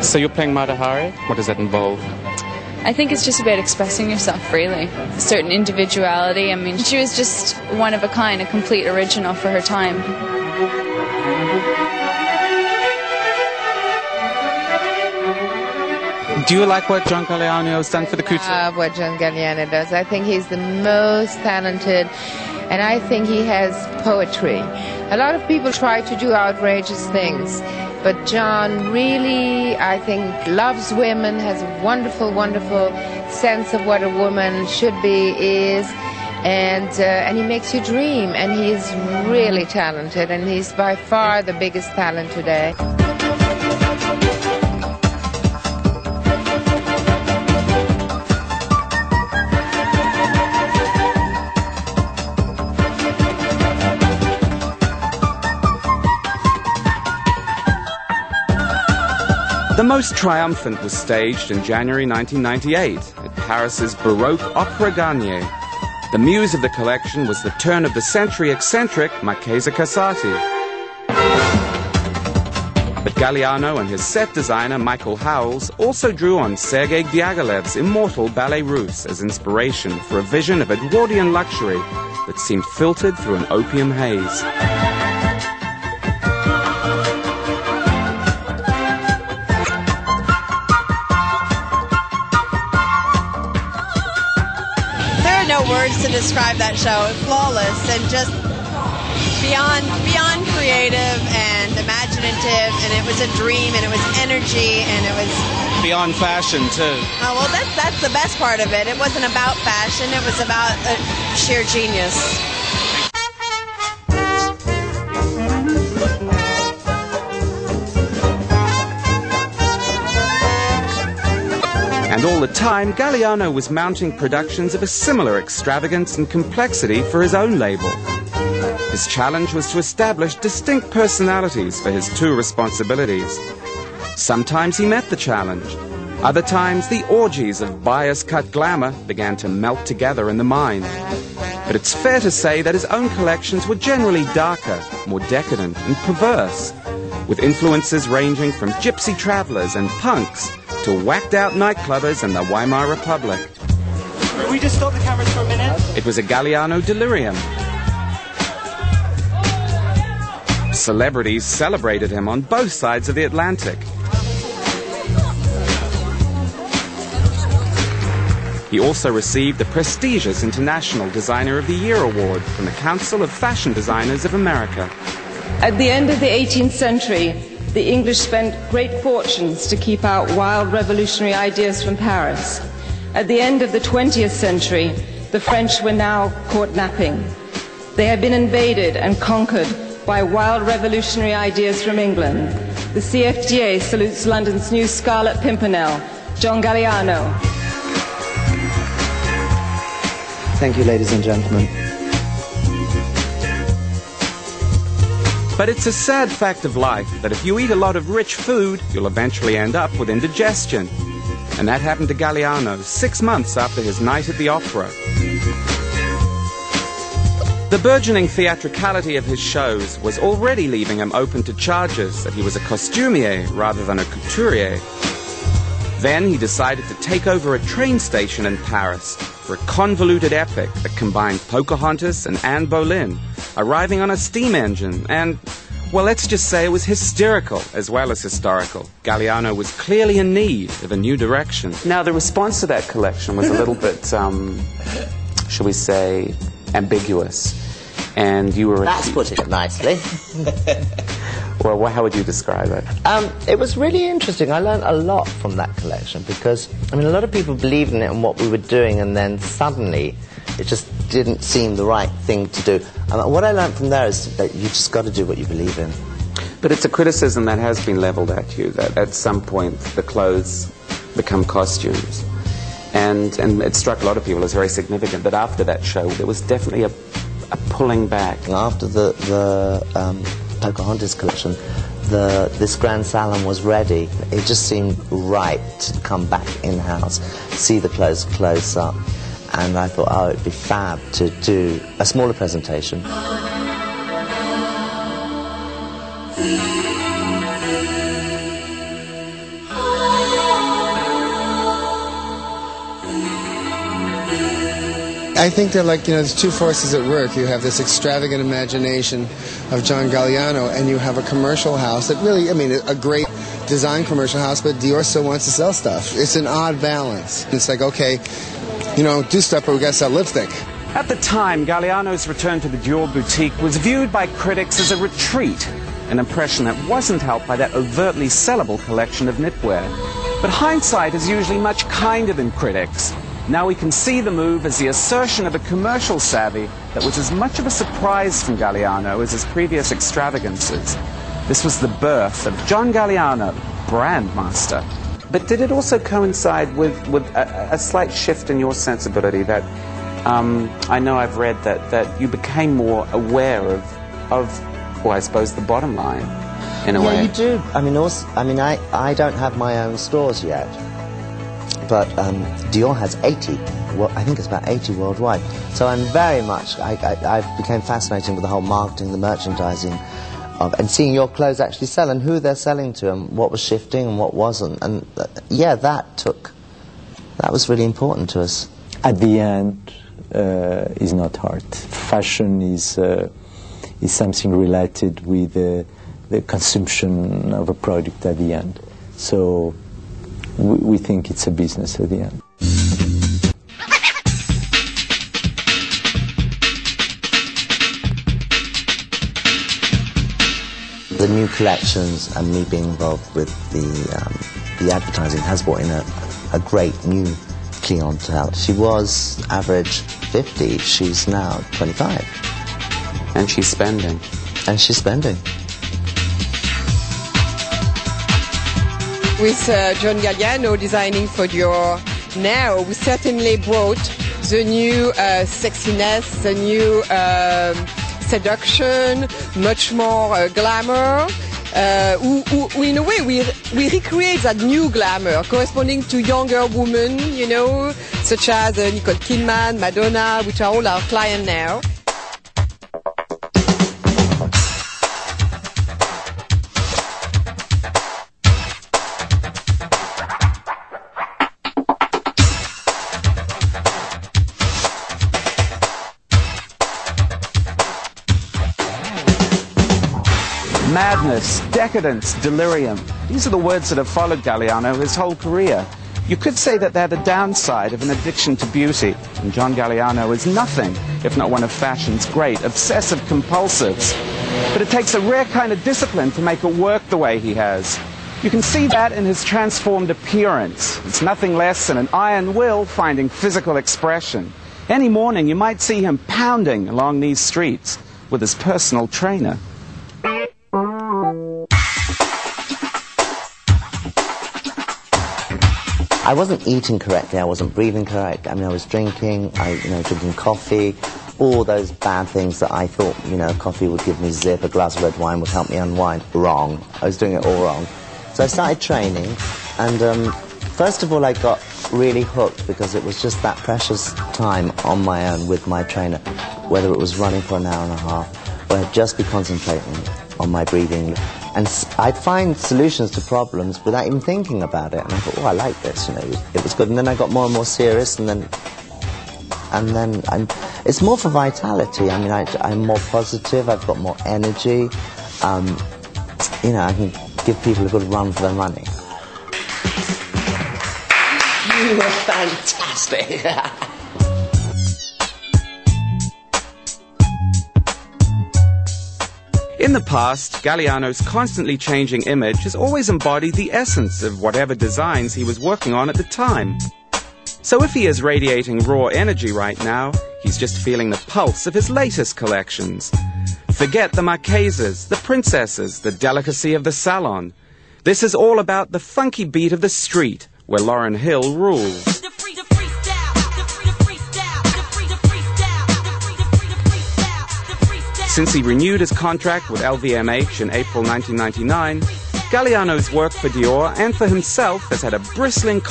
So you're playing Mata Hari? What does that involve? I think it's just about expressing yourself freely. A certain individuality. I mean, she was just one of a kind, a complete original for her time. Do you like what John Galliano has done for the couture? I love what John Galliano does. I think he's the most talented, and I think he has poetry. A lot of people try to do outrageous things, but John really, I think, loves women, has a wonderful, wonderful sense of what a woman should be, is, and he makes you dream, and he's really talented, and he's by far the biggest talent today. The most triumphant was staged in January 1998 at Paris's Baroque Opera Garnier. The muse of the collection was the turn-of-the-century eccentric Marchesa Casati. But Galliano and his set designer Michael Howells also drew on Sergei Diaghilev's immortal Ballet Russe as inspiration for a vision of Edwardian luxury that seemed filtered through an opium haze. Words to describe that show. Flawless and just beyond creative and imaginative, and it was a dream, and it was energy, and it was beyond fashion too. Oh well, that's the best part of it. It wasn't about fashion, it was about sheer genius. And all the time, Galliano was mounting productions of a similar extravagance and complexity for his own label. His challenge was to establish distinct personalities for his two responsibilities. Sometimes he met the challenge. Other times, the orgies of bias-cut glamour began to melt together in the mind. But it's fair to say that his own collections were generally darker, more decadent and perverse, with influences ranging from gypsy travelers and punks to whacked-out nightclubbers in the Weimar Republic. Can we just stop the cameras for a minute? It was a Galliano delirium. Celebrities celebrated him on both sides of the Atlantic. He also received the prestigious International Designer of the Year award from the Council of Fashion Designers of America. At the end of the 18th century, the English spent great fortunes to keep out wild revolutionary ideas from Paris. At the end of the 20th century, the French were now caught napping. They had been invaded and conquered by wild revolutionary ideas from England. The CFDA salutes London's new Scarlet Pimpernel, John Galliano. Thank you, ladies and gentlemen. But it's a sad fact of life that if you eat a lot of rich food, you'll eventually end up with indigestion. And that happened to Galliano 6 months after his night at the opera. The burgeoning theatricality of his shows was already leaving him open to charges that he was a costumier rather than a couturier. Then he decided to take over a train station in Paris for a convoluted epic that combined Pocahontas and Anne Boleyn, arriving on a steam engine, and, well, let's just say it was hysterical as well as historical. Galliano was clearly in need of a new direction. Now, the response to that collection was a little bit, shall we say, ambiguous. And you were... That's putting it nicely. Well, how would you describe it? It was really interesting. I learned a lot from that collection because, I mean, a lot of people believed in it and what we were doing, and then suddenly it just didn't seem the right thing to do. What I learned from there is that you just got to do what you believe in. But it's a criticism that has been leveled at you, that at some point the clothes become costumes. And it struck a lot of people as very significant that after that show there was definitely a pulling back. After the Pocahontas collection, this Grand Salon was ready. It just seemed right to come back in-house, see the clothes close up, and I thought, oh, it'd be fab to do a smaller presentation. I think they're like, there's two forces at work. You have this extravagant imagination of John Galliano, and you have a commercial house that really, a great design commercial house, but Dior still wants to sell stuff. It's an odd balance. It's like, okay, do stuff, but we got to sell lipstick. At the time, Galliano's return to the Dior boutique was viewed by critics as a retreat, an impression that wasn't helped by that overtly sellable collection of knitwear. But hindsight is usually much kinder than critics. Now we can see the move as the assertion of a commercial savvy that was as much of a surprise from Galliano as his previous extravagances. This was the birth of John Galliano, brand master. But did it also coincide with a slight shift in your sensibility that I know I've read that you became more aware of, well, I suppose, the bottom line, in a way? Yeah, you do. I don't have my own stores yet. But Dior has 80. Well, I think it's about 80 worldwide. So I'm very much, I became fascinated with the whole marketing, the merchandising, and seeing your clothes actually sell and who they're selling to and what was shifting and what wasn't. And that was really important to us. At the end, is not art. Fashion is something related with the consumption of a product at the end. So we think it's a business at the end. The new collections and me being involved with the advertising has brought in a great new clientele. She was average 50, she's now 25. And she's spending. And she's spending. With John Galliano designing for Dior now, we certainly brought the new sexiness, the new seduction, much more glamour. In a way, we recreate that new glamour corresponding to younger women, such as Nicole Kidman, Madonna, which are all our clients now. Madness, decadence, delirium. These are the words that have followed Galliano his whole career. You could say that they're the downside of an addiction to beauty. And John Galliano is nothing if not one of fashion's great obsessive compulsives. But it takes a rare kind of discipline to make it work the way he has. You can see that in his transformed appearance. It's nothing less than an iron will finding physical expression. Any morning you might see him pounding along these streets with his personal trainer. I wasn't eating correctly, I wasn't breathing correct. I was drinking, drinking coffee, all those bad things that I thought, coffee would give me zip, a glass of red wine would help me unwind. Wrong. I was doing it all wrong. So I started training, and first of all I got really hooked because it was just that precious time on my own with my trainer, whether it was running for an hour and a half, or I'd just be concentrating on my breathing. And I'd find solutions to problems without even thinking about it. And I thought, I like this, it was good. And then I got more and more serious, and then it's more for vitality. I'm more positive, I've got more energy. I can give people a good run for their money. You were fantastic. In the past, Galliano's constantly changing image has always embodied the essence of whatever designs he was working on at the time. So if he is radiating raw energy right now, he's just feeling the pulse of his latest collections. Forget the Marquesas, the princesses, the delicacy of the salon. This is all about the funky beat of the street, where Lauryn Hill rules. Since he renewed his contract with LVMH in April 1999, Galliano's work for Dior and for himself has had a bristling